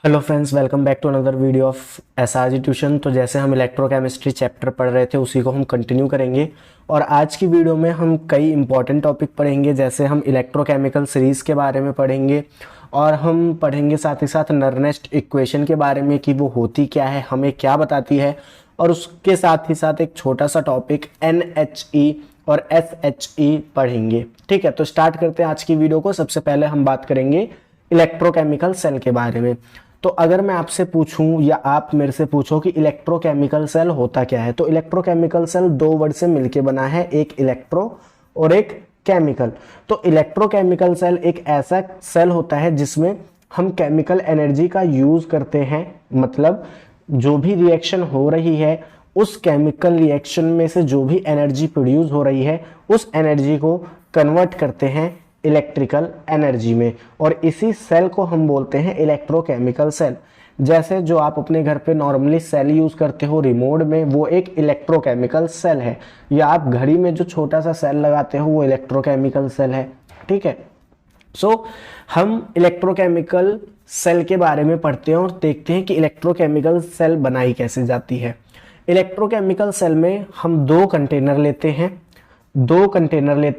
Hello friends, welcome back to another video of SRG tuition. तो जैसे हम electrochemistry chapter पढ़ रहे थे उसी को हम कंटिन्यू करेंगे और आज की वीडियो में हम कई इंपॉर्टेंट टॉपिक पढ़ेंगे। जैसे हम इलेक्ट्रोकेमिकल सीरीज़ के बारे में पढ़ेंगे और हम पढ़ेंगे साथ ही साथ नर्नेस्ट इक्वेशन के बारे में कि वो होती क्या है, हमें क्या बताती है, और उसके साथ ही साथ एक छोटा सा टॉपिक NHE और SHE पढ़ेंगे। ठीक है, तो स्टार्ट करते हैं आज की वीडियो को। सबसे पहले हम बात करेंगे इलेक्ट्रोकेमिकल सेल के बारे में। तो अगर मैं आपसे पूछूं या आप मेरे से पूछो कि इलेक्ट्रोकेमिकल सेल होता क्या है, तो इलेक्ट्रोकेमिकल सेल दो वर्ड से मिलकर बना है, एक इलेक्ट्रो और एक केमिकल। तो इलेक्ट्रोकेमिकल सेल एक ऐसा सेल होता है जिसमें हम केमिकल एनर्जी का यूज करते हैं। मतलब जो भी रिएक्शन हो रही है उस केमिकल रिएक्शन में से जो भी एनर्जी प्रोड्यूस हो रही है उस एनर्जी को कन्वर्ट करते हैं इलेक्ट्रिकल एनर्जी में, और इसी सेल को हम बोलते हैं इलेक्ट्रोकेमिकल सेल। जैसे जो आप अपने घर पे नॉर्मली सेल यूज करते हो रिमोट में, वो एक इलेक्ट्रोकेमिकल सेल है, या आप घड़ी में जो छोटा सा सेल लगाते हो वो इलेक्ट्रोकेमिकल सेल है। ठीक है, सो हम इलेक्ट्रोकेमिकल सेल के बारे में पढ़ते हैं और देखते हैं कि इलेक्ट्रोकेमिकल सेल बनाई कैसे जाती है। इलेक्ट्रोकेमिकल सेल में हम दो कंटेनर लेते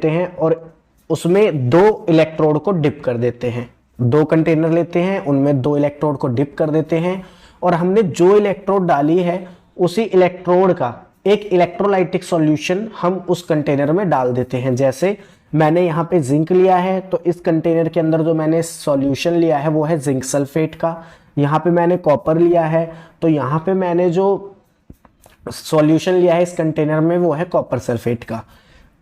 हैं और उसमें दो इलेक्ट्रोड को डिप कर देते हैं। दो कंटेनर लेते हैं, उनमें दो इलेक्ट्रोड को डिप कर देते हैं और हमने जो इलेक्ट्रोड डाली है उसी इलेक्ट्रोड का एक इलेक्ट्रोलाइटिक सॉल्यूशन हम उस कंटेनर में डाल देते हैं। जैसे मैंने यहाँ पे जिंक लिया है तो इस कंटेनर के अंदर जो मैंने सॉल्यूशन लिया है वो है जिंक सल्फेट का। यहाँ पे मैंने कॉपर लिया है तो यहाँ पे मैंने जो सॉल्यूशन लिया है इस कंटेनर में वो है कॉपर सल्फेट का।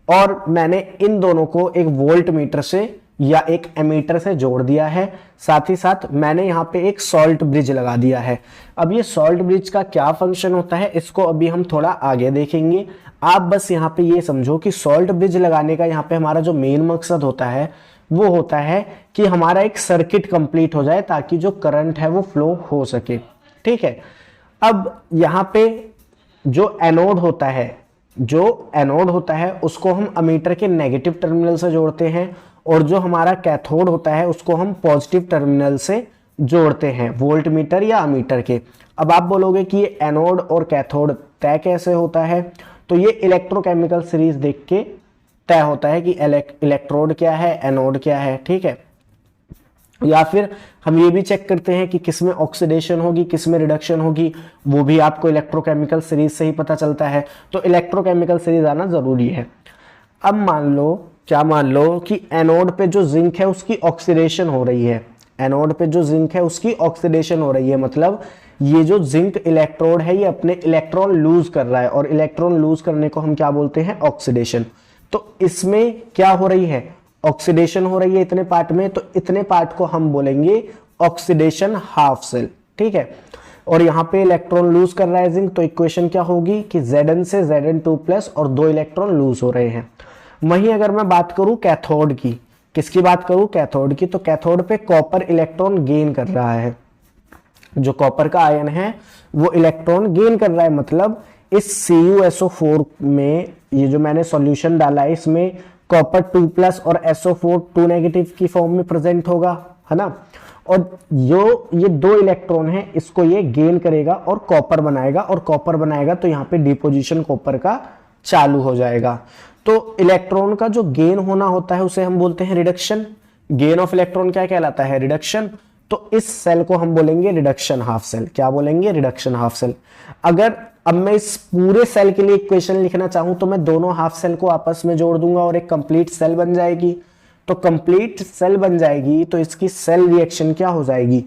और मैंने इन दोनों को एक वोल्ट मीटर से या एक एमीटर से जोड़ दिया है। साथ ही साथ मैंने यहाँ पे एक सॉल्ट ब्रिज लगा दिया है। अब ये सॉल्ट ब्रिज का क्या फंक्शन होता है इसको अभी हम थोड़ा आगे देखेंगे। आप बस यहाँ पे ये समझो कि सॉल्ट ब्रिज लगाने का यहाँ पे हमारा जो मेन मकसद होता है वो होता है कि हमारा एक सर्किट कंप्लीट हो जाए ताकि जो करंट है वो फ्लो हो सके। ठीक है, अब यहाँ पे जो एनोड होता है उसको हम अमीटर के नेगेटिव टर्मिनल से जोड़ते हैं और जो हमारा कैथोड होता है उसको हम पॉजिटिव टर्मिनल से जोड़ते हैं, वोल्ट मीटर या अमीटर के। अब आप बोलोगे कि ये एनोड और कैथोड तय कैसे होता है, तो ये इलेक्ट्रोकेमिकल सीरीज देख के तय होता है कि इलेक्ट्रोड क्या है, एनोड क्या है। ठीक है, या फिर हम ये भी चेक करते हैं कि किसमें ऑक्सीडेशन होगी किसमें रिडक्शन होगी, वो भी आपको इलेक्ट्रोकेमिकल सीरीज से ही पता चलता है। तो इलेक्ट्रोकेमिकल सीरीज आना जरूरी है। अब मान लो कि एनोड पे जो जिंक है उसकी ऑक्सीडेशन हो रही है। मतलब ये जो जिंक इलेक्ट्रोड है ये अपने इलेक्ट्रॉन लूज कर रहा है और इलेक्ट्रॉन लूज करने को हम क्या बोलते हैं, ऑक्सीडेशन। तो इसमें क्या हो रही है, ऑक्सीडेशन हो रही है इतने पार्ट में, तो इतने पार्ट को हम बोलेंगे ऑक्सीडेशन हाफ सेल। ठीक है, और यहाँ पे इलेक्ट्रॉन लूज कर रहा है जिंक, तो इक्वेशन क्या होगी कि Zn से Zn2+ और दो इलेक्ट्रॉन लूज हो रहे हैं। वहीं अगर मैं बात करूं कैथोड की, किसकी बात करूं, कैथोड की, तो कैथोड पे कॉपर इलेक्ट्रॉन गेन कर रहा है। जो कॉपर का आयन है वो इलेक्ट्रॉन गेन कर रहा है। मतलब इस CuSO4 में ये जो मैंने सॉल्यूशन डाला है इसमें कॉपर 2+ और SO4 2 नेगेटिव की फॉर्म में प्रेजेंट होगा, है ना। और ये दो इलेक्ट्रॉन है इसको ये गेन करेगा और कॉपर बनाएगा तो यहाँ पे डिपोजिशन कॉपर का चालू हो जाएगा। तो इलेक्ट्रॉन का जो गेन होना होता है उसे हम बोलते हैं रिडक्शन। गेन ऑफ इलेक्ट्रॉन क्या कहलाता है, रिडक्शन। तो इस सेल को हम बोलेंगे रिडक्शन हाफ सेल। क्या बोलेंगे, रिडक्शन हाफ सेल। अगर अब मैं इस पूरे सेल के लिए इक्वेशन लिखना चाहूं तो मैं दोनों हाफ सेल को आपस में जोड़ दूंगा और एक कंप्लीट सेल बन जाएगी। तो कंप्लीट सेल बन जाएगी तो इसकी सेल रिएक्शन क्या हो जाएगी,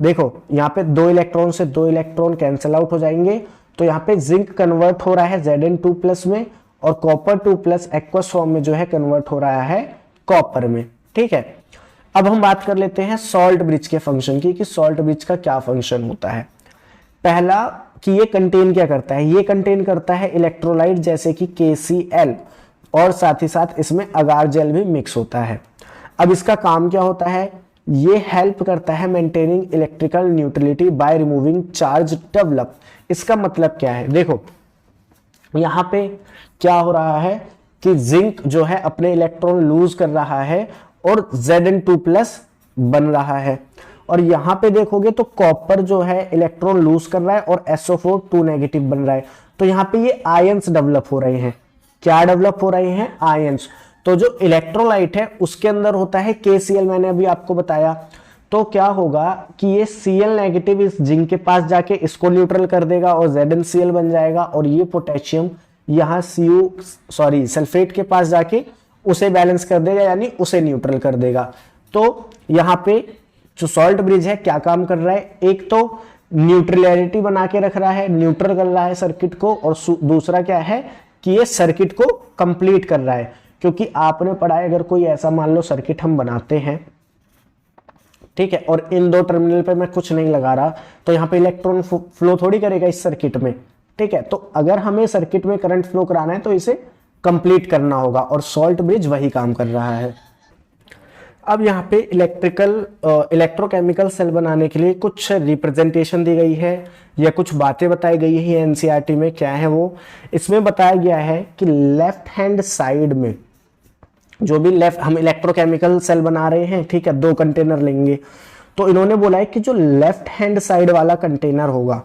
देखो यहाँ पे दो इलेक्ट्रॉन से दो इलेक्ट्रॉन कैंसिल आउट हो जाएंगे। तो यहाँ पे जिंक कन्वर्ट हो रहा है Zn2+ में और कॉपर 2+ एक्वस फॉर्म में जो है कन्वर्ट हो रहा है कॉपर में। ठीक है, अब हम बात कर लेते हैं सॉल्ट ब्रिज के फंक्शन की कि सॉल्ट ब्रिज का क्या फंक्शन होता है। पहला कि ये कंटेन क्या करता है, ये कंटेन करता है इलेक्ट्रोलाइट जैसे कि KCl और साथ ही साथ इसमें अगार जेल भी मिक्स होता है। अब इसका काम क्या होता है, ये हेल्प करता है maintaining electrical neutrality by removing charge develop. इसका मतलब क्या है, देखो यहाँ पे क्या हो रहा है कि जिंक जो है अपने इलेक्ट्रॉन लूज कर रहा है और Zn2+ बन रहा है और यहाँ पे देखोगे तो कॉपर जो है इलेक्ट्रॉन लूज कर रहा है और SO4 2 नेगेटिव बन रहा है। तो यहाँ पे ये आयंस डेवलप हो रहे हैं। क्या डेवलप हो रहे हैं? आयंस। तो जो इलेक्ट्रोलाइट है उसके अंदर होता है KCl, मैंने अभी आपको बताया। तो क्या होगा कि ये Cl नेगेटिव इस जिंक के पास जाके इसको न्यूट्रल कर देगा और ZnCl बन जाएगा, और ये पोटेशियम यहाँ सल्फेट के पास जाके उसे बैलेंस कर देगा, यानी उसे न्यूट्रल कर देगा। तो यहाँ पे जो सॉल्ट ब्रिज है क्या काम कर रहा है? एक तो न्यूट्रलिटी बना के रख रहा है, न्यूट्रल कर रहा है सर्किट को, और दूसरा क्या है कि ये सर्किट को कंप्लीट कर रहा है। क्योंकि आपने पढ़ा है, अगर कोई ऐसा मान लो सर्किट हम बनाते हैं, ठीक है, और इन दो टर्मिनल पे मैं कुछ नहीं लगा रहा, तो यहाँ पे इलेक्ट्रॉन फ्लो थोड़ी करेगा इस सर्किट में, ठीक है। तो अगर हमें सर्किट में करंट फ्लो कराना है तो इसे कंप्लीट करना होगा, और सॉल्ट ब्रिज वही काम कर रहा है। अब यहाँ पे इलेक्ट्रोकेमिकल सेल बनाने के लिए कुछ रिप्रेजेंटेशन दी गई है या कुछ बातें बताई गई है एनसीईआरटी में। क्या है वो? इसमें बताया गया है कि लेफ्ट हैंड साइड में जो भी हम इलेक्ट्रोकेमिकल सेल बना रहे हैं, ठीक है, 2 कंटेनर लेंगे, तो इन्होंने बोला है कि जो लेफ्ट हैंड साइड वाला कंटेनर होगा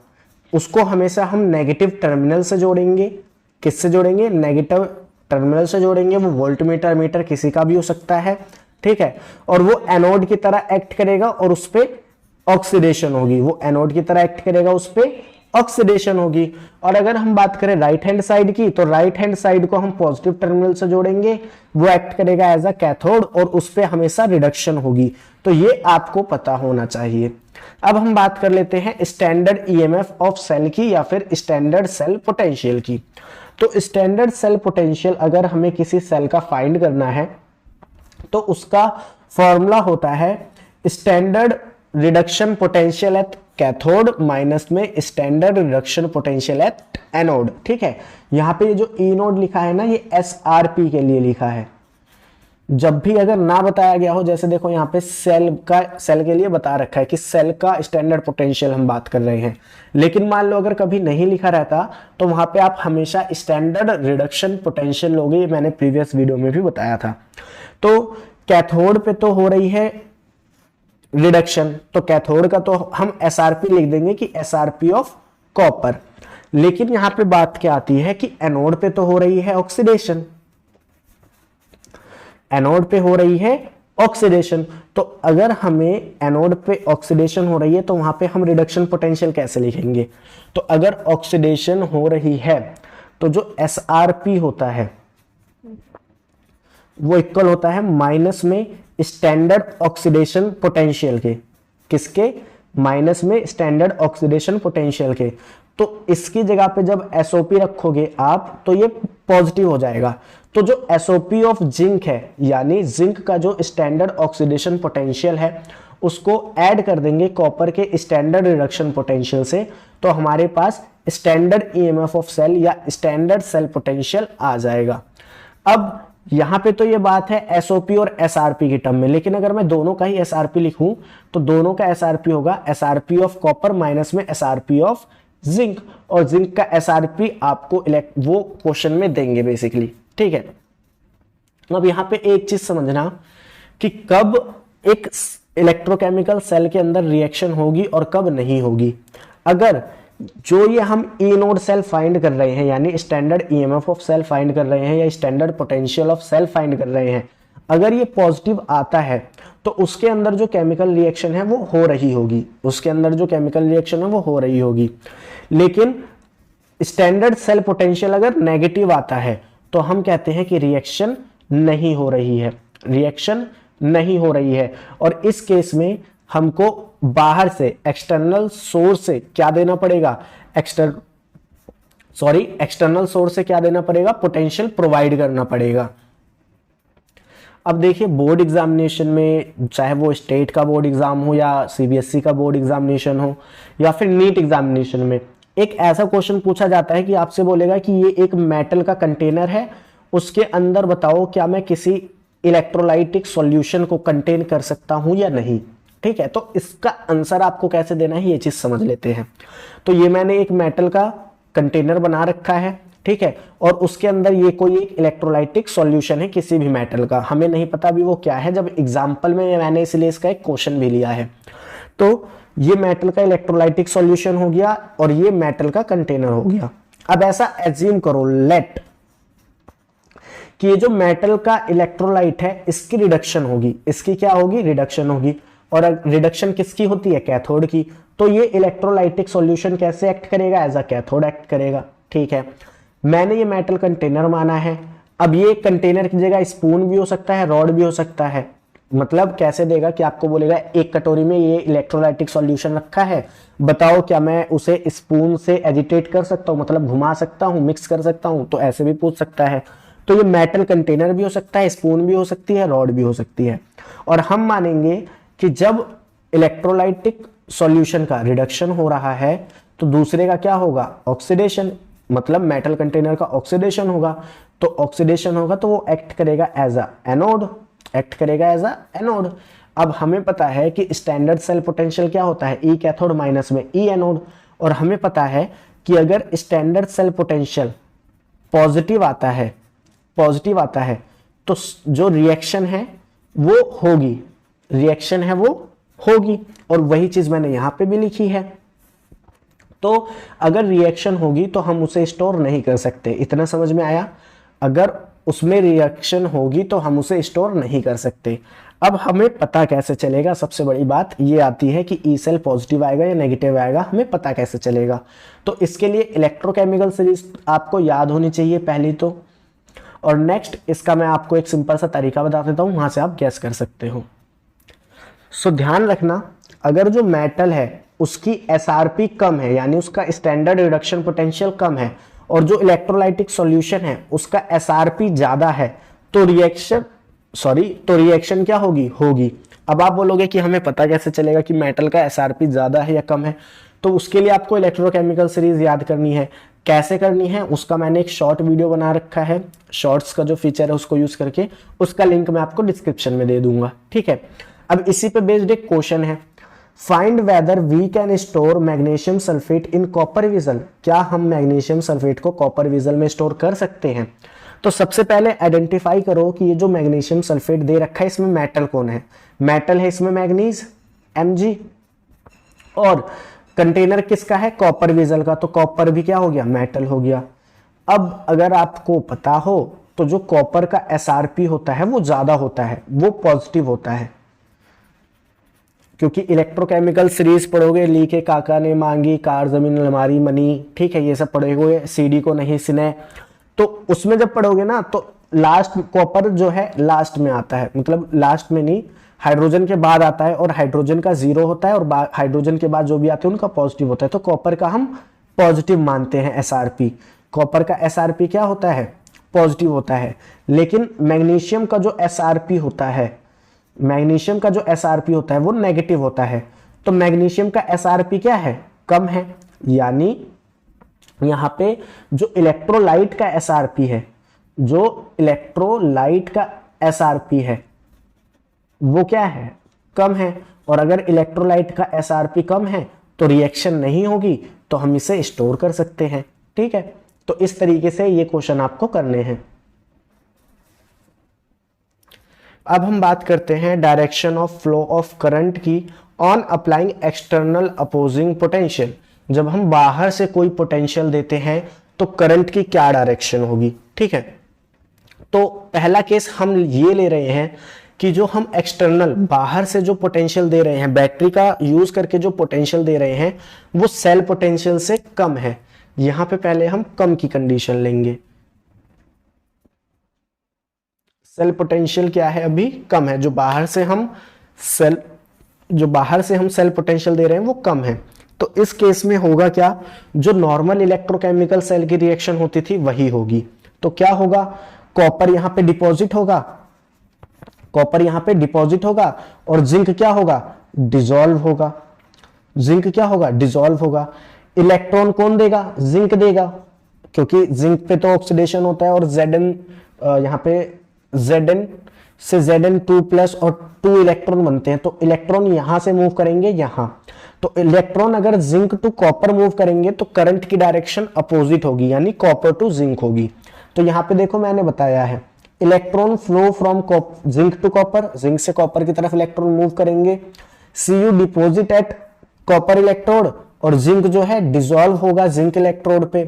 उसको हमेशा हम नेगेटिव टर्मिनल से जोड़ेंगे। किससे जोड़ेंगे? नेगेटिव टर्मिनल से जोड़ेंगे। वो वोल्टमीटर, मीटर किसी का भी हो सकता है, ठीक है। और वो एनोड की तरह एक्ट करेगा और उस पे ऑक्सीडेशन होगी। वो एनोड की तरह एक्ट करेगा, उस पे ऑक्सीडेशन होगी। और अगर हम बात करें राइट हैंड साइड की, तो राइट हैंड साइड को हम पॉजिटिव टर्मिनल से जोड़ेंगे, वो एक्ट करेगा एज अ कैथोड और उस पे हमेशा रिडक्शन होगी। तो ये आपको पता होना चाहिए। अब हम बात कर लेते हैं स्टैंडर्ड ईएमएफ ऑफ सेल की या फिर स्टैंडर्ड सेल पोटेंशियल की। तो स्टैंडर्ड सेल पोटेंशियल अगर हमें किसी सेल का फाइंड करना है तो उसका फॉर्मूला होता है standard reduction potential at cathode minus में standard reduction potential at anode, ठीक है। यहाँ पे जो ई नोड लिखा है ना, ये SRP के लिए लिखा है। जब भी अगर ना बताया गया हो, जैसे देखो यहाँ पे सेल के लिए बता रखा है कि सेल का स्टैंडर्ड पोटेंशियल हम बात कर रहे हैं, लेकिन मान लो अगर कभी नहीं लिखा रहता तो वहां पे आप हमेशा स्टैंडर्ड रिडक्शन पोटेंशियल लोगे। ये मैंने प्रीवियस वीडियो में भी बताया था। तो कैथोड पे तो हो रही है रिडक्शन, तो कैथोड का तो हम SRP लिख देंगे कि SRP ऑफ कॉपर। लेकिन यहां पे बात क्या आती है कि एनोड पे तो हो रही है ऑक्सीडेशन, एनोड पे हो रही है ऑक्सीडेशन। तो अगर हमें एनोड पे ऑक्सीडेशन हो रही है तो वहां पे हम रिडक्शन पोटेंशियल कैसे लिखेंगे? तो अगर ऑक्सीडेशन हो रही है तो जो SRP होता है वो इक्वल होता है माइनस में स्टैंडर्ड ऑक्सीडेशन पोटेंशियल के। किसके? माइनस में स्टैंडर्ड ऑक्सीडेशन पोटेंशियल के। तो इसकी जगह पे जब SOP रखोगे आप तो ये पॉजिटिव हो जाएगा। तो जो SOP ऑफ जिंक है, यानी जिंक का जो स्टैंडर्ड ऑक्सीडेशन पोटेंशियल है, उसको ऐड कर देंगे कॉपर के स्टैंडर्ड रिडक्शन पोटेंशियल से, तो हमारे पास स्टैंडर्ड ईएमएफ ऑफ सेल या स्टैंडर्ड सेल पोटेंशियल आ जाएगा। अब यहां पे तो ये बात है SOP और SRP की टर्म में, लेकिन अगर मैं दोनों का ही SRP लिखूं तो दोनों का SRP होगा SRP ऑफ कॉपर माइनस में SRP ऑफ जिंक, और जिंक का SRP आपको वो क्वेश्चन में देंगे बेसिकली, ठीक है। अब यहां पे एक चीज समझना कि कब एक इलेक्ट्रोकेमिकल सेल के अंदर रिएक्शन होगी और कब नहीं होगी। अगर जो ये हम ई नोड सेल फाइंड कर रहे हैं, यानी standard EMF of cell find कर रहे हैं या standard potential of cell find कर रहे हैं, अगर ये पॉजिटिव आता है तो उसके अंदर जो केमिकल रिएक्शन है वो हो रही होगी, उसके अंदर जो केमिकल रिएक्शन है वो हो रही होगी। लेकिन स्टैंडर्ड सेल पोटेंशियल अगर नेगेटिव आता है तो हम कहते हैं कि रिएक्शन नहीं हो रही है, रिएक्शन नहीं हो रही है। और इस केस में हमको बाहर से एक्सटर्नल सोर्स से क्या देना पड़ेगा? एक्सटर्नल सोर्स से क्या देना पड़ेगा? पोटेंशियल प्रोवाइड करना पड़ेगा। अब देखिए बोर्ड एग्जामिनेशन में, चाहे वो स्टेट का बोर्ड एग्जाम हो या सीबीएसई का बोर्ड एग्जामिनेशन हो या फिर नीट एग्जामिनेशन में, एक ऐसा क्वेश्चन पूछा जाता है कि आपसे बोलेगा कि ये एक मेटल का कंटेनर है, उसके अंदर बताओ क्या मैं किसी इलेक्ट्रोलाइटिक सॉल्यूशन को कंटेन कर सकता हूं या नहीं, ठीक है। तो इसका आंसर आपको कैसे देना है ये चीज समझ लेते हैं। तो ये मैंने एक मेटल का कंटेनर बना रखा है, ठीक है, और उसके अंदर ये कोई एक इलेक्ट्रोलाइटिक सॉल्यूशन है किसी भी मेटल का, हमें नहीं पता भी वो क्या है। जब एग्जाम्पल में मैंने इसलिए इसका एक क्वेश्चन भी लिया है। तो ये मेटल का इलेक्ट्रोलाइटिक सॉल्यूशन हो गया और ये मेटल का कंटेनर हो गया। अब ऐसा एज्यूम करो लेट कि ये जो मेटल का इलेक्ट्रोलाइट है इसकी रिडक्शन होगी, इसकी क्या होगी, रिडक्शन होगी। और रिडक्शन किसकी होती है, कैथोड की। तो ये इलेक्ट्रोलाइटिक सॉल्यूशन कैसे एक्ट करेगा, एज अ कैथोड एक्ट करेगा। ठीक है, मैंने ये मेटल कंटेनर माना है। अब ये कंटेनर की जगह स्पून भी हो सकता है, रॉड भी हो सकता है। मतलब कैसे देगा कि आपको बोलेगा एक कटोरी में ये इलेक्ट्रोलाइटिक सॉल्यूशन रखा है, बताओ क्या मैं उसे स्पून से एजिटेट कर सकता हूँ, मतलब घुमा सकता हूँ, मिक्स कर सकता हूँ, तो ऐसे भी पूछ सकता है। तो ये मेटल कंटेनर भी हो सकता है, स्पून भी हो सकती है, रॉड भी हो सकती है। और हम मानेंगे कि जब इलेक्ट्रोलाइटिक सॉल्यूशन का रिडक्शन हो रहा है तो दूसरे का क्या होगा, ऑक्सीडेशन, मतलब मेटल कंटेनर का ऑक्सीडेशन होगा। तो ऑक्सीडेशन होगा तो वो एक्ट करेगा एज अ एनोड, एक्ट करेगा एज अ एनोड। अब हमें पता है कि स्टैंडर्ड सेल पोटेंशियल क्या होता है, ई कैथोड माइनस में ई एनोड। और हमें पता है कि अगर स्टैंडर्ड सेल पोटेंशियल पॉजिटिव आता है, पॉजिटिव आता है तो जो रिएक्शन है वो होगी, रिएक्शन है वो होगी। और वही चीज मैंने यहां पे भी लिखी है। तो अगर रिएक्शन होगी तो हम उसे स्टोर नहीं कर सकते, इतना समझ में आया। अगर उसमें रिएक्शन होगी तो हम उसे स्टोर नहीं कर सकते। अब हमें पता कैसे चलेगा, सबसे बड़ी बात ये आती है कि ई सेल पॉजिटिव आएगा या नेगेटिव आएगा, हमें पता कैसे चलेगा। तो इसके लिए इलेक्ट्रोकेमिकल सीरीज आपको याद होनी चाहिए पहली तो। और नेक्स्ट इसका मैं आपको एक सिंपल सा तरीका बता देता हूं, वहां से आप गैस कर सकते हो। सो ध्यान रखना, अगर जो मेटल है उसकी एसआरपी कम है, यानी उसका स्टैंडर्ड रिडक्शन पोटेंशियल कम है, और जो इलेक्ट्रोलाइटिक सॉल्यूशन है उसका एसआरपी ज्यादा है, तो रिएक्शन क्या होगी, होगी। अब आप बोलोगे कि हमें पता कैसे चलेगा कि मेटल का एसआरपी ज्यादा है या कम है, तो उसके लिए आपको इलेक्ट्रोकेमिकल सीरीज याद करनी है। कैसे करनी है उसका मैंने एक शॉर्ट वीडियो बना रखा है, शॉर्ट्स का जो फीचर है उसको यूज करके, उसका लिंक मैं आपको डिस्क्रिप्शन में दे दूंगा। ठीक है, अब इसी पे बेस्ड एक क्वेश्चन है, find whether we can store magnesium sulphate in copper vessel. क्या हम मैग्नीशियम सल्फेट को कॉपर विजल में स्टोर कर सकते हैं। तो सबसे पहले आइडेंटिफाई करो कि ये जो मैग्नीशियम सल्फेट दे रखा है इसमें मेटल कौन है। मेटल है इसमें मैग्नीज Mg, और कंटेनर किसका है, कॉपर विजल का, तो कॉपर भी क्या हो गया, मेटल हो गया। अब अगर आपको पता हो तो जो कॉपर का एसआरपी होता है वो ज्यादा होता है, वो पॉजिटिव होता है। क्योंकि इलेक्ट्रोकेमिकल सीरीज पढ़ोगे, ली के काका ने मांगी कार जमीन अलमारी मनी, ठीक है, ये सब पढ़ोगे, सीडी को नहीं सिने, तो उसमें जब पढ़ोगे ना तो लास्ट कॉपर जो है लास्ट में आता है, मतलब लास्ट में नहीं, हाइड्रोजन के बाद आता है, और हाइड्रोजन का जीरो होता है, और हाइड्रोजन के बाद जो भी आते हैं उनका पॉजिटिव होता है। तो कॉपर का हम पॉजिटिव मानते हैं एसआरपी, कॉपर का एसआरपी क्या होता है, पॉजिटिव होता है। लेकिन मैग्नीशियम का जो एसआरपी होता है, मैग्नीशियम का जो एसआरपी होता है वो नेगेटिव होता है। तो मैग्नीशियम का एसआरपी क्या है, कम है, यानी यहां पे जो इलेक्ट्रोलाइट का एसआरपी है, जो इलेक्ट्रोलाइट का एसआरपी है वो क्या है, कम है। और अगर इलेक्ट्रोलाइट का एसआरपी कम है तो रिएक्शन नहीं होगी, तो हम इसे स्टोर कर सकते हैं। ठीक है, तो इस तरीके से ये क्वेश्चन आपको करने हैं। अब हम बात करते हैं direction of flow of current की on applying external opposing potential. जब हम बाहर से कोई पोटेंशियल देते हैं तो करंट की क्या डायरेक्शन होगी। ठीक है, तो पहला केस हम ये ले रहे हैं कि जो हम एक्सटर्नल बाहर से जो पोटेंशियल दे रहे हैं, बैटरी का यूज करके जो पोटेंशियल दे रहे हैं वो सेल पोटेंशियल से कम है। यहां पे पहले हम कम की कंडीशन लेंगे, सेल पोटेंशियल क्या है, अभी कम है। जो बाहर से हम सेल पोटेंशियल दे रहे हैं वो कम है। तो इस केस में होगा क्या, जो नॉर्मल इलेक्ट्रोकेमिकल सेल की रिएक्शन होती थी वही होगी। तो क्या होगा, कॉपर यहां पे डिपॉजिट होगा, कॉपर यहां पे डिपॉजिट होगा, और जिंक क्या होगा, डिसॉल्व होगा। जिंक क्या होगा, डिसॉल्व होगा। इलेक्ट्रॉन कौन देगा, जिंक देगा, क्योंकि जिंक पे तो ऑक्सीडेशन होता है, और Zn यहां पे Zn से Zn2 प्लस और 2 इलेक्ट्रॉन बनते हैं, तो इलेक्ट्रॉन यहां से मूव करेंगे यहां। तो इलेक्ट्रॉन अगर जिंक टू कॉपर मूव करेंगे तो करंट की डायरेक्शन अपोजिट होगी, यानी कॉपर टू जिंक होगी। तो यहां पे देखो मैंने बताया है, electron flow from zinc to copper, zinc से कॉपर की तरफ इलेक्ट्रॉन मूव करेंगे, Cu deposit at copper electrode और जिंक जो है डिसॉल्व होगा जिंक इलेक्ट्रोड पे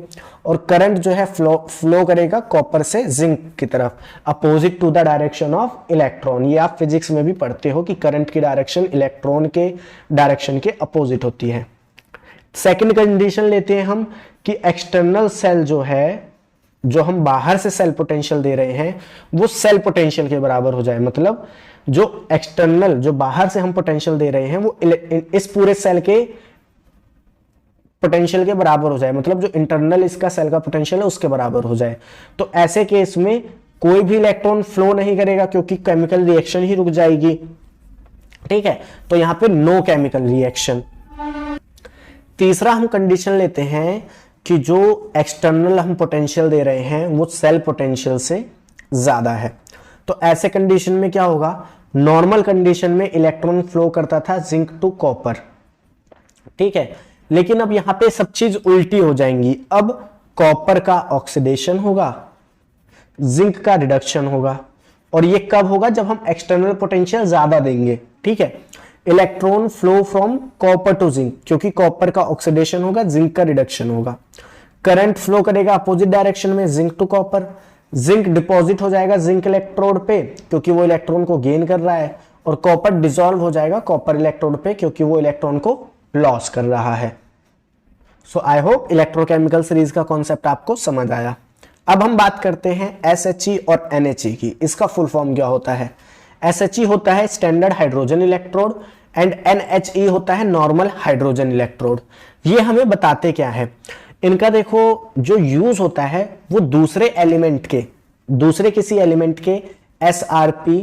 और करंट जो है फ्लो करेगा कॉपर से जिंक की तरफ opposite to the direction of electron. ये आप फिजिक्स में भी पढ़ते हो कि करंट की डायरेक्शन इलेक्ट्रॉन के डायरेक्शन के अपोजिट होती है। सेकंड कंडीशन लेते हैं हम कि एक्सटर्नल सेल जो है, जो हम बाहर से सेल पोटेंशियल दे रहे हैं वो सेल पोटेंशियल के बराबर हो जाए। मतलब जो एक्सटर्नल, जो बाहर से हम पोटेंशियल दे रहे हैं वो इस पूरे सेल के पोटेंशियल के बराबर हो जाए, मतलब जो इंटरनल इसका सेल का पोटेंशियल है उसके बराबर हो जाए। तो ऐसे केस में कोई भी इलेक्ट्रॉन फ्लो नहीं करेगा क्योंकि केमिकल रिएक्शन ही रुक जाएगी। ठीक है, तो यहां पे नो केमिकल रिएक्शन। तीसरा हम कंडीशन लेते हैं कि जो एक्सटर्नल हम पोटेंशियल दे रहे हैं वो सेल पोटेंशियल से ज्यादा है। तो ऐसे कंडीशन में क्या होगा, नॉर्मल कंडीशन में इलेक्ट्रॉन फ्लो करता था जिंक टू कॉपर। ठीक है, लेकिन अब यहां पे सब चीज उल्टी हो जाएंगी। अब कॉपर का ऑक्सीडेशन होगा, जिंक का रिडक्शन होगा और ये कब होगा, जब हम एक्सटर्नल पोटेंशियल ज्यादा देंगे। ठीक है, electron flow from copper to zinc, क्योंकि कॉपर का ऑक्सीडेशन होगा, जिंक का रिडक्शन होगा। करंट फ्लो करेगा अपोजिट डायरेक्शन में zinc to copper. Zinc deposit हो जाएगा जिंक इलेक्ट्रोड पे क्योंकि वो इलेक्ट्रॉन को गेन कर रहा है और कॉपर डिसॉल्व हो जाएगा कॉपर इलेक्ट्रोड पे क्योंकि वो इलेक्ट्रॉन को लॉस कर रहा है। सो आई होप इलेक्ट्रोकेमिकल सीरीज का कॉन्सेप्ट आपको समझ आया। अब हम बात करते हैं SHE और NHE की। इसका फुल फॉर्म क्या होता है? SHE होता है standard hydrogen electrode and NHE होता है नॉर्मल हाइड्रोजन इलेक्ट्रोड। ये हमें बताते क्या है, इनका देखो जो यूज होता है वो दूसरे एलिमेंट के, दूसरे किसी एलिमेंट के SRP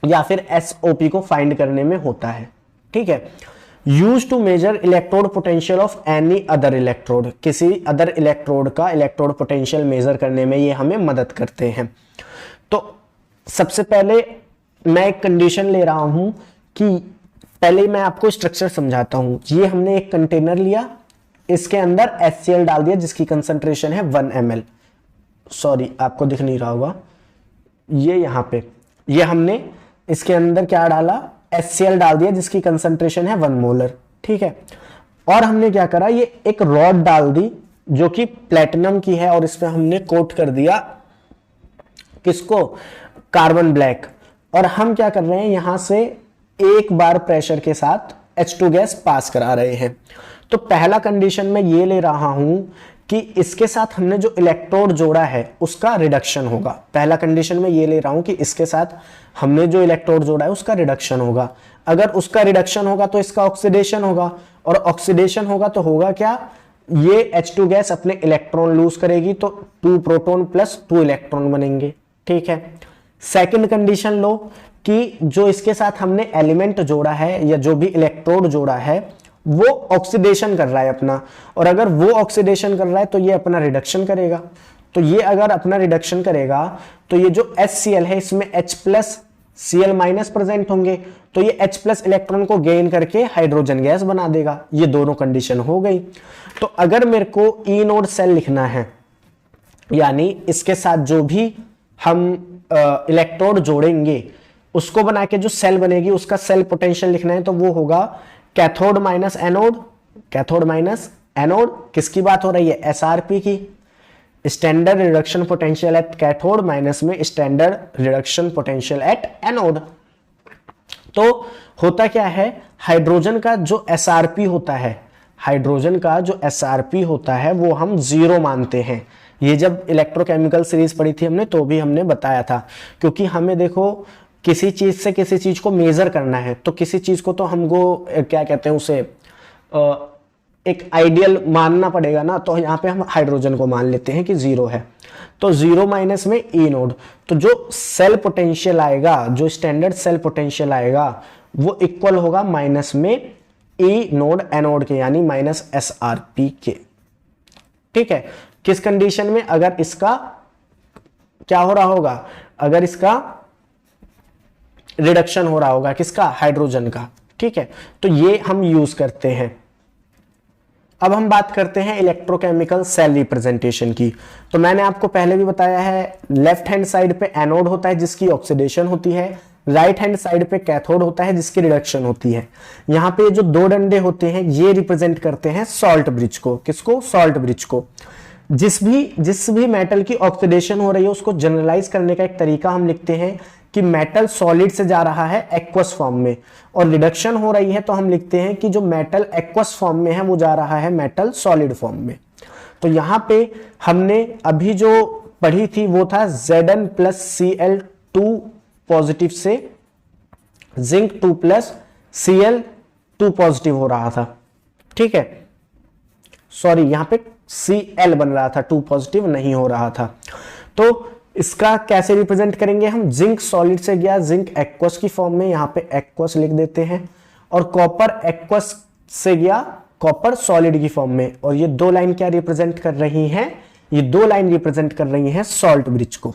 या फिर SOP को फाइंड करने में होता है। ठीक है, use to measure electrode potential of any other electrode, किसी अदर इलेक्ट्रोड का इलेक्ट्रोड पोटेंशियल मेजर करने में ये हमें मदद करते हैं। तो सबसे पहले मैं एक कंडीशन ले रहा हूं कि पहले मैं आपको स्ट्रक्चर समझाता हूं। ये हमने एक कंटेनर लिया, इसके अंदर HCl डाल दिया जिसकी कंसंट्रेशन है 1 ml। सॉरी आपको दिख नहीं रहा होगा, ये यहां पे ये हमने इसके अंदर क्या डाला, HCl डाल दिया जिसकी कंसंट्रेशन है 1 मोलर। ठीक है, और हमने क्या करा, ये एक रॉड डाल दी जो कि प्लेटिनम की है और इसमें हमने कोट कर दिया किसको, कार्बन ब्लैक। और हम क्या कर रहे हैं, यहां से एक बार प्रेशर के साथ H2 गैस पास करा रहे हैं। तो पहला कंडीशन मैं ये ले रहा हूं कि इसके साथ हमने जो इलेक्ट्रोड जोड़ा है उसका रिडक्शन होगा। पहला कंडीशन में ये ले रहा हूं कि इसके साथ हमने जो इलेक्ट्रोड जोड़ा है उसका रिडक्शन होगा। अगर उसका रिडक्शन होगा तो इसका ऑक्सीडेशन होगा, और ऑक्सीडेशन होगा तो होगा क्या, ये H2 गैस अपने इलेक्ट्रॉन लूज करेगी तो 2 प्रोटॉन प्लस 2 इलेक्ट्रॉन बनेंगे। ठीक है, सेकंड कंडीशन लो कि जो इसके साथ हमने एलिमेंट जोड़ा है या जो भी इलेक्ट्रोड जोड़ा है वो ऑक्सीडेशन कर रहा है अपना, और अगर वो ऑक्सीडेशन कर रहा है तो ये अपना रिडक्शन करेगा। तो ये अगर अपना रिडक्शन करेगा तो ये जो HCl है इसमें H plus Cl minus present होंगे, तो ये H प्लस इलेक्ट्रॉन को गेन करके हाइड्रोजन गैस बना देगा। ये दोनों कंडीशन हो गई। तो अगर मेरे को E नोड सेल लिखना है, यानी इसके साथ जो भी हम इलेक्ट्रोड जोड़ेंगे उसको बना के जो सेल बनेगी उसका सेल पोटेंशियल लिखना है, तो वो होगा cathode minus anode, cathode minus anode. किसकी बात हो रही है, SRP की, standard reduction potential at cathode minus में standard reduction potential at anode. तो होता क्या है, हाइड्रोजन का जो SRP होता है, हाइड्रोजन का जो SRP होता है वो हम 0 मानते हैं। ये जब इलेक्ट्रोकेमिकल सीरीज पढ़ी थी हमने तो भी हमने बताया था, क्योंकि हमें देखो किसी चीज से किसी चीज को मेजर करना है तो किसी चीज को तो हमको क्या कहते हैं उसे एक आइडियल मानना पड़ेगा ना। तो यहाँ पे हम हाइड्रोजन को मान लेते हैं कि 0 है, तो 0 माइनस में E नोड। तो जो सेल पोटेंशियल आएगा, जो स्टैंडर्ड सेल पोटेंशियल आएगा वो इक्वल होगा माइनस में E नोड एनोड के, यानी माइनस SRP के। ठीक है, किस कंडीशन में, अगर इसका क्या हो रहा होगा, अगर इसका रिडक्शन हो रहा होगा, किसका, हाइड्रोजन का। ठीक है, तो ये हम यूज करते हैं। अब हम बात करते हैं इलेक्ट्रोकेमिकल सेल रिप्रेजेंटेशन की। तो मैंने आपको पहले भी बताया है, लेफ्ट हैंड साइड पे एनोड होता है जिसकी ऑक्सीडेशन होती है, राइट हैंड साइड पे कैथोड होता है जिसकी रिडक्शन होती है। यहाँ पे जो दो डंडे होते हैं ये रिप्रेजेंट करते हैं सॉल्ट ब्रिज को। किसको? सॉल्ट ब्रिज को। जिस भी मेटल की ऑक्सीडेशन हो रही है उसको जनरलाइज करने का एक तरीका हम लिखते हैं कि मेटल सॉलिड से जा रहा है एक्वस फॉर्म में, और रिडक्शन हो रही है तो हम लिखते हैं कि जो मेटल एक्वस फॉर्म में है वो जा रहा है मेटल सॉलिड फॉर्म में। तो यहां पे हमने अभी जो पढ़ी थी वो था Zn प्लस Cl2 पॉजिटिव से जिंक 2 प्लस Cl2 पॉजिटिव हो रहा था। ठीक है, सॉरी यहां पे Cl बन रहा था, 2 पॉजिटिव नहीं हो रहा था। तो इसका कैसे रिप्रेजेंट करेंगे हम? जिंक सॉलिड से गया जिंक एक्वस की फॉर्म में, यहां पे एक्वस लिख देते हैं, और कॉपर एक्वस से गया कॉपर सॉलिड की फॉर्म में। और ये दो लाइन क्या रिप्रेजेंट कर रही हैं? ये दो लाइन रिप्रेजेंट कर रही हैं सॉल्ट ब्रिज को।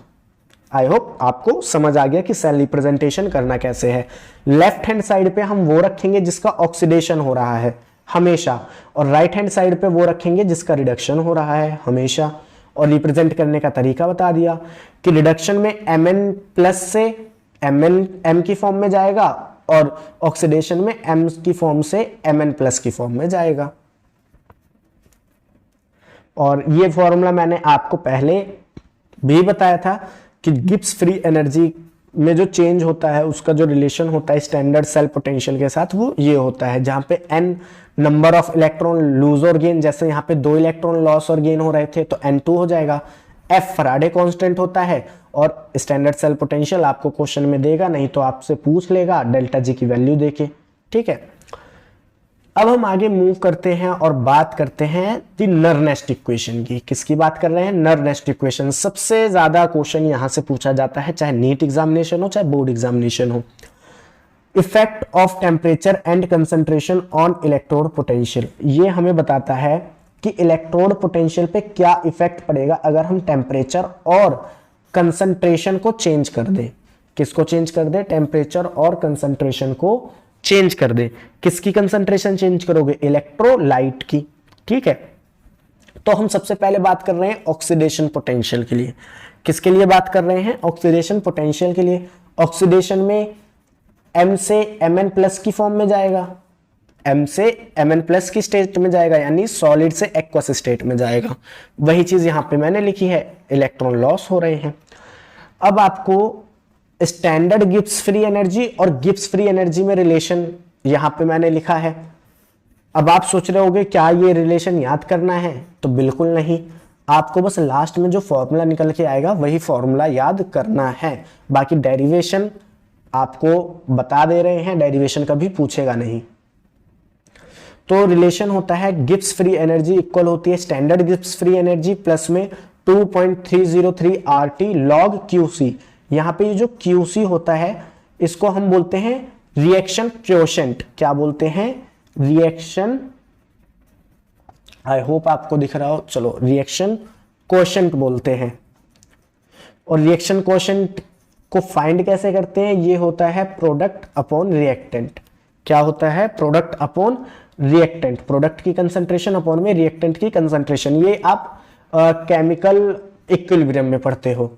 आई होप आपको समझ आ गया कि सेल रिप्रेजेंटेशन करना कैसे है। लेफ्ट हैंड साइड पे हम वो रखेंगे जिसका ऑक्सीडेशन हो रहा है हमेशा, और राइट हैंड साइड पे वो रखेंगे जिसका रिडक्शन हो रहा है हमेशा। और रिप्रेजेंट करने का तरीका बता दिया कि रिडक्शन में Mn प्लस से M की फॉर्म में जाएगा, और ऑक्सीडेशन में M की फॉर्म से Mn प्लस की फॉर्म में जाएगा। और ये फॉर्मूला मैंने आपको पहले भी बताया था कि गिब्स फ्री एनर्जी में जो चेंज होता है उसका जो रिलेशन होता है स्टैंडर्ड सेल पोटेंशियल के साथ वो ये होता है, जहां पे n number of electron lose और गेन, जैसे यहाँ पे 2 इलेक्ट्रॉन लॉस और गेन हो रहे थे तो n2 हो जाएगा। f फराडे कांस्टेंट होता है, और स्टैंडर्ड सेल पोटेंशियल आपको क्वेश्चन में देगा, नहीं तो आपसे पूछ लेगा डेल्टा जी की वैल्यू देके। ठीक है, अब हम आगे मूव करते हैं और बात करते हैं दी नर्नेस्ट इक्वेशन की। किसकी बात कर रहे हैं? नर्नेस्ट इक्वेशन। सबसे ज्यादा क्वेश्चन यहां से पूछा जाता है, चाहे नीट एग्जामिनेशन हो चाहे बोर्ड एग्जामिनेशन हो। Effect of temperature and concentration on electrode potential. ये हमें बताता है कि इलेक्ट्रोड पोटेंशियल पे क्या इफेक्ट पड़ेगा अगर हम टेम्परेचर और कंसंट्रेशन को चेंज कर दें। किसको चेंज कर दे? टेम्परेचर और कंसंट्रेशन को चेंज कर दे। किसकी कंसंट्रेशन चेंज करोगे? इलेक्ट्रोलाइट की। ठीक है, तो हम सबसे पहले बात कर रहे हैं ऑक्सीडेशन पोटेंशियल के लिए। किसके लिए बात कर रहे हैं? ऑक्सीडेशन पोटेंशियल के लिए। ऑक्सीडेशन में M से Mn प्लस की फॉर्म में जाएगा, M से Mn प्लस की स्टेट में जाएगा, यानी सॉलिड से एक्वस स्टेट में जाएगा। वही चीज यहां पे मैंने लिखी है, इलेक्ट्रॉन लॉस हो रहे हैं। अब आपको स्टैंडर्ड गिब्स फ्री एनर्जी और गिब्स फ्री एनर्जी में रिलेशन यहां पे मैंने लिखा है। अब आप सोच रहे होगे क्या ये रिलेशन याद करना है? तो बिल्कुल नहीं, आपको बस लास्ट में जो फॉर्मूला निकल के आएगा वही फॉर्मूला याद करना है। बाकी डेरिवेशन आपको बता दे रहे हैं, डेरिवेशन कभी पूछेगा नहीं। तो रिलेशन होता है गिब्स फ्री एनर्जी इक्वल होती है standard Gibbs free energy plus में 2.303 RT log QC। यहां पे ये जो QC होता है इसको हम बोलते हैं रिएक्शन क्वोशेंट। क्या बोलते हैं? रिएक्शन, आई होप आपको दिख रहा हो, चलो रिएक्शन क्वोशेंट बोलते हैं। और रिएक्शन क्वोशेंट को फाइंड कैसे करते हैं? ये होता है प्रोडक्ट अपॉन रिएक्टेंट। क्या होता है? Product upon reactant. प्रोडक्ट की कंसंट्रेशन अपॉन में रिएक्टेंट की कंसंट्रेशन। ये आप केमिकल इक्विलिब्रियम में पढ़ते हो।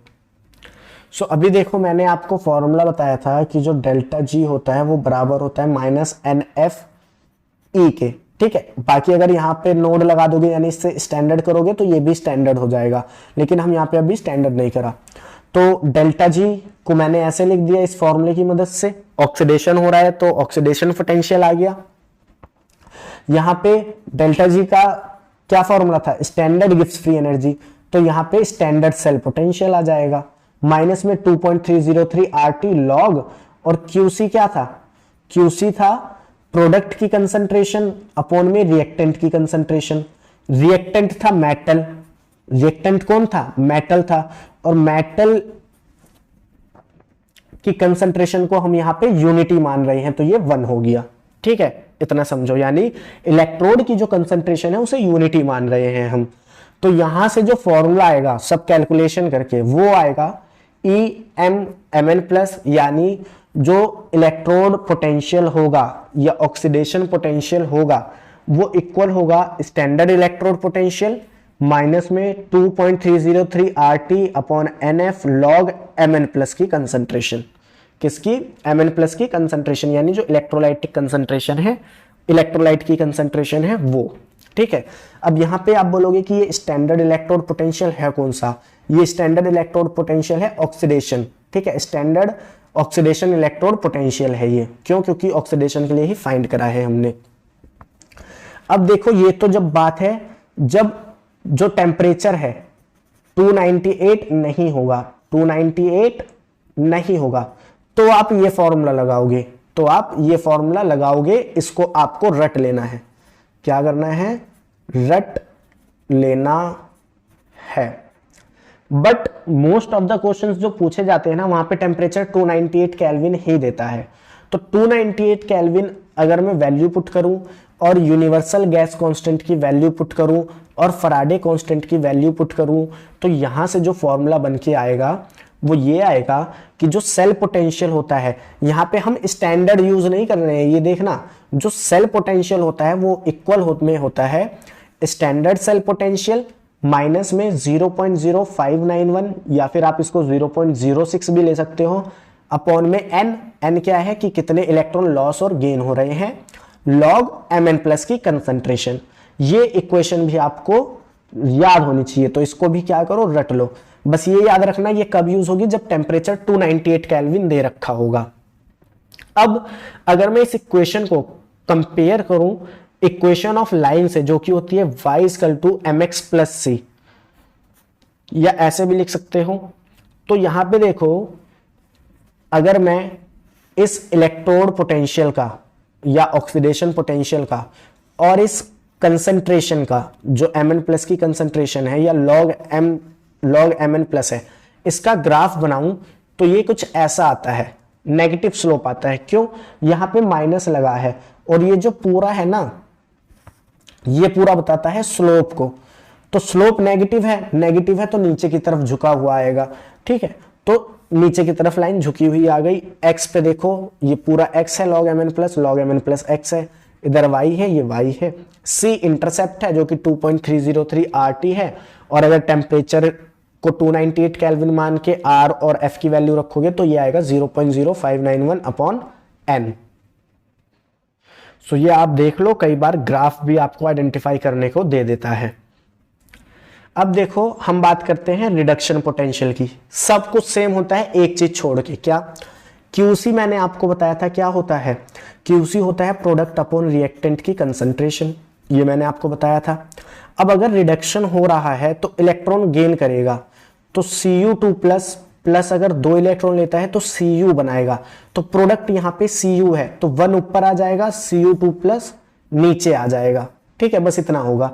सो अभी देखो मैंने आपको फॉर्मूला बताया था कि जो डेल्टा जी होता है वो बराबर होता है -NFE के। ठीक है, बाकी अगर यहाँ पे नोड लगा दोगे यानी इससे स्टैंडर्ड करोगे तो ये भी स्टैंडर्ड हो जाएगा, लेकिन हम यहाँ पे अभी स्टैंडर्ड नहीं करा। तो डेल्टा जी को मैंने ऐसे लिख दिया इस फॉर्मूले की मदद से। ऑक्सीडेशन हो रहा है तो ऑक्सीडेशन पोटेंशियल आ गया। यहाँ पे डेल्टा जी का क्या फॉर्मूला था? स्टैंडर्ड गिब्स फ्री एनर्जी, तो यहाँ पे स्टैंडर्ड सेल पोटेंशियल आ जाएगा। माइनस में 2.303 RT log, और QC क्या था? QC था प्रोडक्ट की कंसंट्रेशन अपॉन में रिएक्टेंट की कंसंट्रेशन। रिएक्टेंट था मेटल, रिएक्टेंट कौन था? मेटल था, और मेटल की कंसंट्रेशन को हम यहां पे यूनिटी मान रहे हैं तो ये 1 हो गया। ठीक है, इतना समझो, यानी इलेक्ट्रोड की जो कंसंट्रेशन है उसे यूनिटी मान रहे हैं हम। तो यहां से जो फॉर्मूला आएगा सब कैलकुलेशन करके वो आएगा EMMn प्लस, यानी जो इलेक्ट्रोड पोटेंशियल होगा या ऑक्सीडेशन पोटेंशियल होगा वो इक्वल होगा स्टैंडर्ड इलेक्ट्रोड पोटेंशियल माइनस में 2.303 RT upon NF log Mn plus की कंसंट्रेशन। किसकी, Mn+ की कंसंट्रेशन, यानी जो इलेक्ट्रोलाइटिक कंसंट्रेशन है, इलेक्ट्रोलाइट की कंसंट्रेशन है वो। ठीक है, अब यहाँ पे आप बोलोगे कि ये स्टैंडर्ड इलेक्ट्रोड पोटेंशियल है कौन सा, ये स्टैंडर्ड इलेक्ट्रोड पोटेंशियल है ऑक्सीडेशन। ठीक है, स्टैंडर्ड ऑक्सीडेशन इलेक्ट्रोड पोटेंशियल है ये, क्यों, क्योंकि ऑक्सीडेशन के लिए ही फाइंड करा है हमने। अब देखो ये तो जब बात है जब जो टेम्परेचर है 298 नहीं होगा, 298 नहीं होगा, तो आप ये फॉर्मूला लगाओगे, तो आप ये फॉर्मूला लगाओगे, इसको आपको रट लेना है। क्या करना है, रट लेना है। But most of the questions जो पूछे जाते हैं ना, वहां पे टेम्परेचर 298 केल्विन ही देता है। तो 298 केल्विन अगर मैं वैल्यू पुट करूं और यूनिवर्सल गैस कांस्टेंट की वैल्यू पुट करूं और फराडे कांस्टेंट की वैल्यू पुट करूं, तो यहां से जो फॉर्मूला बन के आएगा वो ये आएगा कि जो सेल पोटेंशियल होता है, यहां पे हम स्टैंडर्ड यूज नहीं कर रहे हैं, ये देखना, जो सेल पोटेंशियल होता है वो इक्वल में होता है स्टैंडर्ड सेल पोटेंशियल माइनस में 0.0591, या फिर आप इसको 0.06 भी ले सकते हो, अपॉन में n क्या है कि कितने इलेक्ट्रॉन लॉस और गेन हो रहे हैं, लॉग Mn+ की कंसंट्रेशन। ये इक्वेशन भी आपको याद होनी चाहिए, तो इसको भी क्या करो, रट लो। बस ये याद रखना ये कब यूज होगी, जब टेम्परेचर 298 केल्विन दे रखा होगा। अब अगर मैं इस इक्वेशन को कंपेयर करूं इक्वेशन ऑफ लाइन से, जो कि होती है y = mx+c, या ऐसे भी लिख सकते हो, तो यहां पे देखो, अगर मैं इस इलेक्ट्रोड पोटेंशियल का या ऑक्सीडेशन पोटेंशियल का और इस कंसंट्रेशन का, जो Mn+ की कंसंट्रेशन है या log Mn+ है, इसका ग्राफ बनाऊं, तो ये कुछ ऐसा आता है, नेगेटिव स्लोप आता है। क्यों, यहां पे माइनस लगा है, और ये जो पूरा है ना, ये पूरा बताता है स्लोप को। तो स्लोप नेगेटिव है तो नीचे की तरफ झुका हुआ आएगा। ठीक है, तो नीचे की तरफ लाइन झुकी हुई आ गई। x पे देखो, ये पूरा x है, log Mn+ x है, इधर y है, ये y है। c इंटरसेप्ट है जो कि 2.303 RT है, और अगर टेम्परेचर को 298 केल्विन मान के r और f की वैल्यू रखोगे तो ये आएगा 0.0591 अपॉन n। सो ये आप देख लो, कई बार ग्राफ भी आपको आइडेंटिफाई करने को दे देता है। अब देखो हम बात करते हैं रिडक्शन पोटेंशियल की। सब कुछ सेम होता है, एक चीज छोड़ के, क्या, QC मैंने आपको बताया था क्या होता है, QC होता है प्रोडक्ट अपॉन रिएक्टेंट की कंसंट्रेशन, ये मैंने आपको बताया था। अब अगर रिडक्शन हो रहा है तो इलेक्ट्रॉन गेन करेगा, तो Cu2+ अगर 2 इलेक्ट्रॉन लेता है तो Cu बनाएगा, तो प्रोडक्ट यहाँ पे Cu है, तो 1 ऊपर आ जाएगा, Cu2+ नीचे आ जाएगा। ठीक है, बस इतना होगा।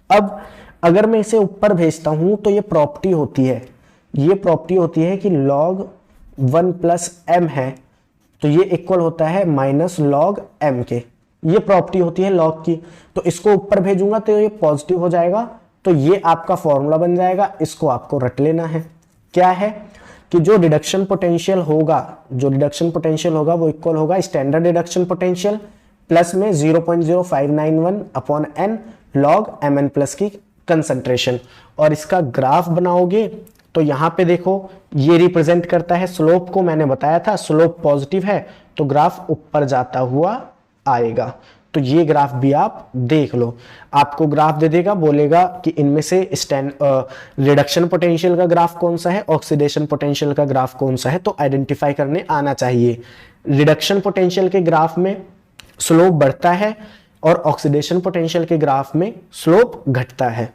अब अगर मैं इसे ऊपर भेजता हूं तो ये प्रॉपर्टी होती है, ये प्रॉपर्टी होती है कि log 1 + m है, तो ये इक्वल होता है -log m के। ये प्रॉपर्टी होती है log की, तो इसको ऊपर भेजूंगा तो ये पॉजिटिव हो जाएगा, तो ये आपका फॉर्मूला बन जाएगा। इसको आपको रट लेना है, क्या है कि जो रिडक्शन पोटेंशियल होगा वो इक्वल होगा स्टैंडर्ड रिडक्शन पोटेंशियल प्लस में 0.0591 अपॉन n log Mn+ की कंसंट्रेशन। और इसका ग्राफ बनाओगे तो यहां पे देखो, ये रिप्रेजेंट करता है स्लोप को, मैंने बताया था स्लोप पॉजिटिव है तो ग्राफ ऊपर जाता हुआ आएगा। तो ये ग्राफ भी आप देख लो, आपको ग्राफ दे देगा, बोलेगा कि इनमें से रिडक्शन पोटेंशियल का ग्राफ कौन सा है, ऑक्सीडेशन पोटेंशियल का ग्राफ कौन सा है, तो आइडेंटिफाई करने आना चाहिए। रिडक्शन पोटेंशियल के ग्राफ में स्लोप बढ़ता है और ऑक्सीडेशन पोटेंशियल के ग्राफ में स्लोप घटता है।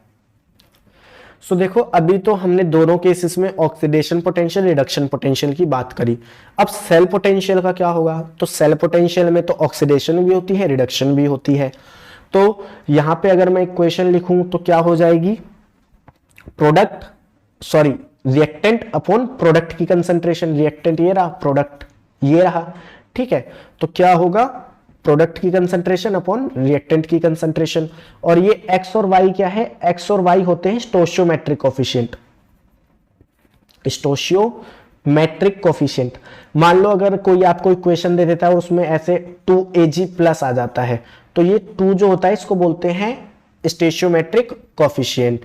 सो देखो, अभी तो हमने दोनों केसेस में ऑक्सीडेशन पोटेंशियल, रिडक्शन पोटेंशियल की बात करी। अब सेल पोटेंशियल का क्या होगा, तो सेल पोटेंशियल में तो ऑक्सीडेशन भी होती है, रिडक्शन भी होती है। तो यहां पे अगर मैं इक्वेशन लिखूं तो क्या हो जाएगी, रिएक्टेंट अपॉन प्रोडक्ट की कंसंट्रेशन, रिएक्टेंट ये रहा, प्रोडक्ट ये रहा। ठीक है, तो क्या होगा, प्रोडक्ट की कंसंट्रेशन अपॉन रिएक्टेंट की कंसंट्रेशन। और ये x और y क्या है, x और y होते हैं स्टोशियोमेट्रिक कोफिशिएंट, स्टोशियोमेट्रिक कोफिशिएंट। मान लो अगर कोई आपको इक्वेशन दे देता है और उसमें ऐसे 2Ag+ आ जाता है, तो ये 2 जो होता है इसको बोलते हैं स्टोशियोमेट्रिक कोफिशिएंट।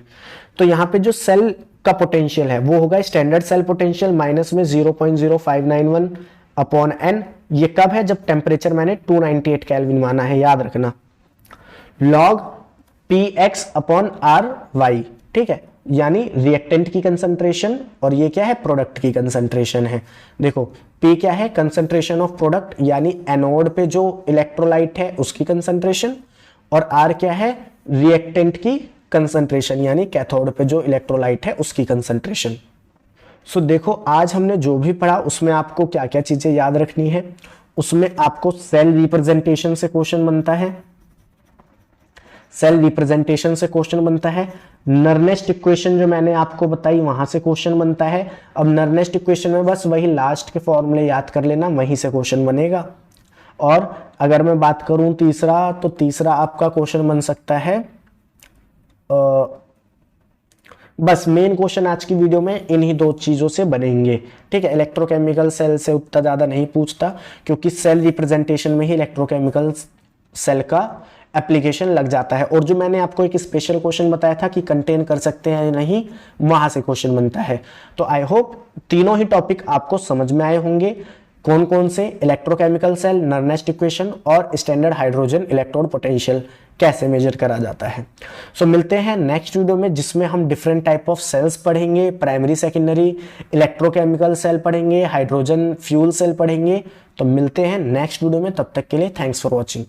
तो यहां पे जो सेल का पोटेंशियल है वो होगा स्टैंडर्ड सेल पोटेंशियल माइनस में 0.0591 अपॉन एन। ये कब है? जब टेम्परेचर मैंने 298 केल्विन माना है, याद रखना। Log P X upon R Y, ठीक है, यानी रिएक्टेंट की कंसंट्रेशन और ये क्या है? प्रोडक्ट की कंसंट्रेशन है। देखो P क्या है? कंसंट्रेशन ऑफ प्रोडक्ट, यानी एनोड पे जो इलेक्ट्रोलाइट है उसकी कंसंट्रेशन, और R क्या है? रिएक्टेंट की कंसंट्रेशन, यानी कैथोड पे जो इलेक्ट्रोलाइट है उसकी कंसंट्रेशन। सो देखो आज हमने जो भी पढ़ा उसमें आपको क्या क्या चीजें याद रखनी है। उसमें आपको सेल रिप्रेजेंटेशन से क्वेश्चन बनता है, सेल रिप्रेजेंटेशन से क्वेश्चन बनता है। नर्नेस्ट इक्वेशन जो मैंने आपको बताई वहां से क्वेश्चन बनता है। अब नर्नेस्ट इक्वेशन में बस वही लास्ट के फॉर्मूले याद कर लेना, वहीं से क्वेश्चन बनेगा। और अगर मैं बात करूं तीसरा, तो तीसरा आपका क्वेश्चन बन सकता है, बस मेन क्वेश्चन आज की वीडियो में इन्हीं दो चीजों से बनेंगे, ठीक है। इलेक्ट्रोकेमिकल सेल से उतना ज्यादा नहीं पूछता, क्योंकि सेल रिप्रेजेंटेशन में ही इलेक्ट्रोकेमिकल सेल का एप्लीकेशन लग जाता है। और जो मैंने आपको एक स्पेशल क्वेश्चन बताया था कि कंटेन कर सकते हैं या नहीं, वहां से क्वेश्चन बनता है। तो आई होप तीनों ही टॉपिक आपको समझ में आए होंगे। कौन कौन से? इलेक्ट्रोकेमिकल सेल, नर्नेस्ट इक्वेशन और स्टैंडर्ड हाइड्रोजन इलेक्ट्रोड पोटेंशियल कैसे मेजर करा जाता है। सो मिलते हैं नेक्स्ट वीडियो में, जिसमें हम डिफरेंट टाइप ऑफ सेल्स पढ़ेंगे, प्राइमरी सेकेंडरी, इलेक्ट्रोकेमिकल सेल पढ़ेंगे, हाइड्रोजन फ्यूल सेल पढ़ेंगे। तो मिलते हैं नेक्स्ट वीडियो में, तब तक के लिए थैंक्स फॉर वॉचिंग।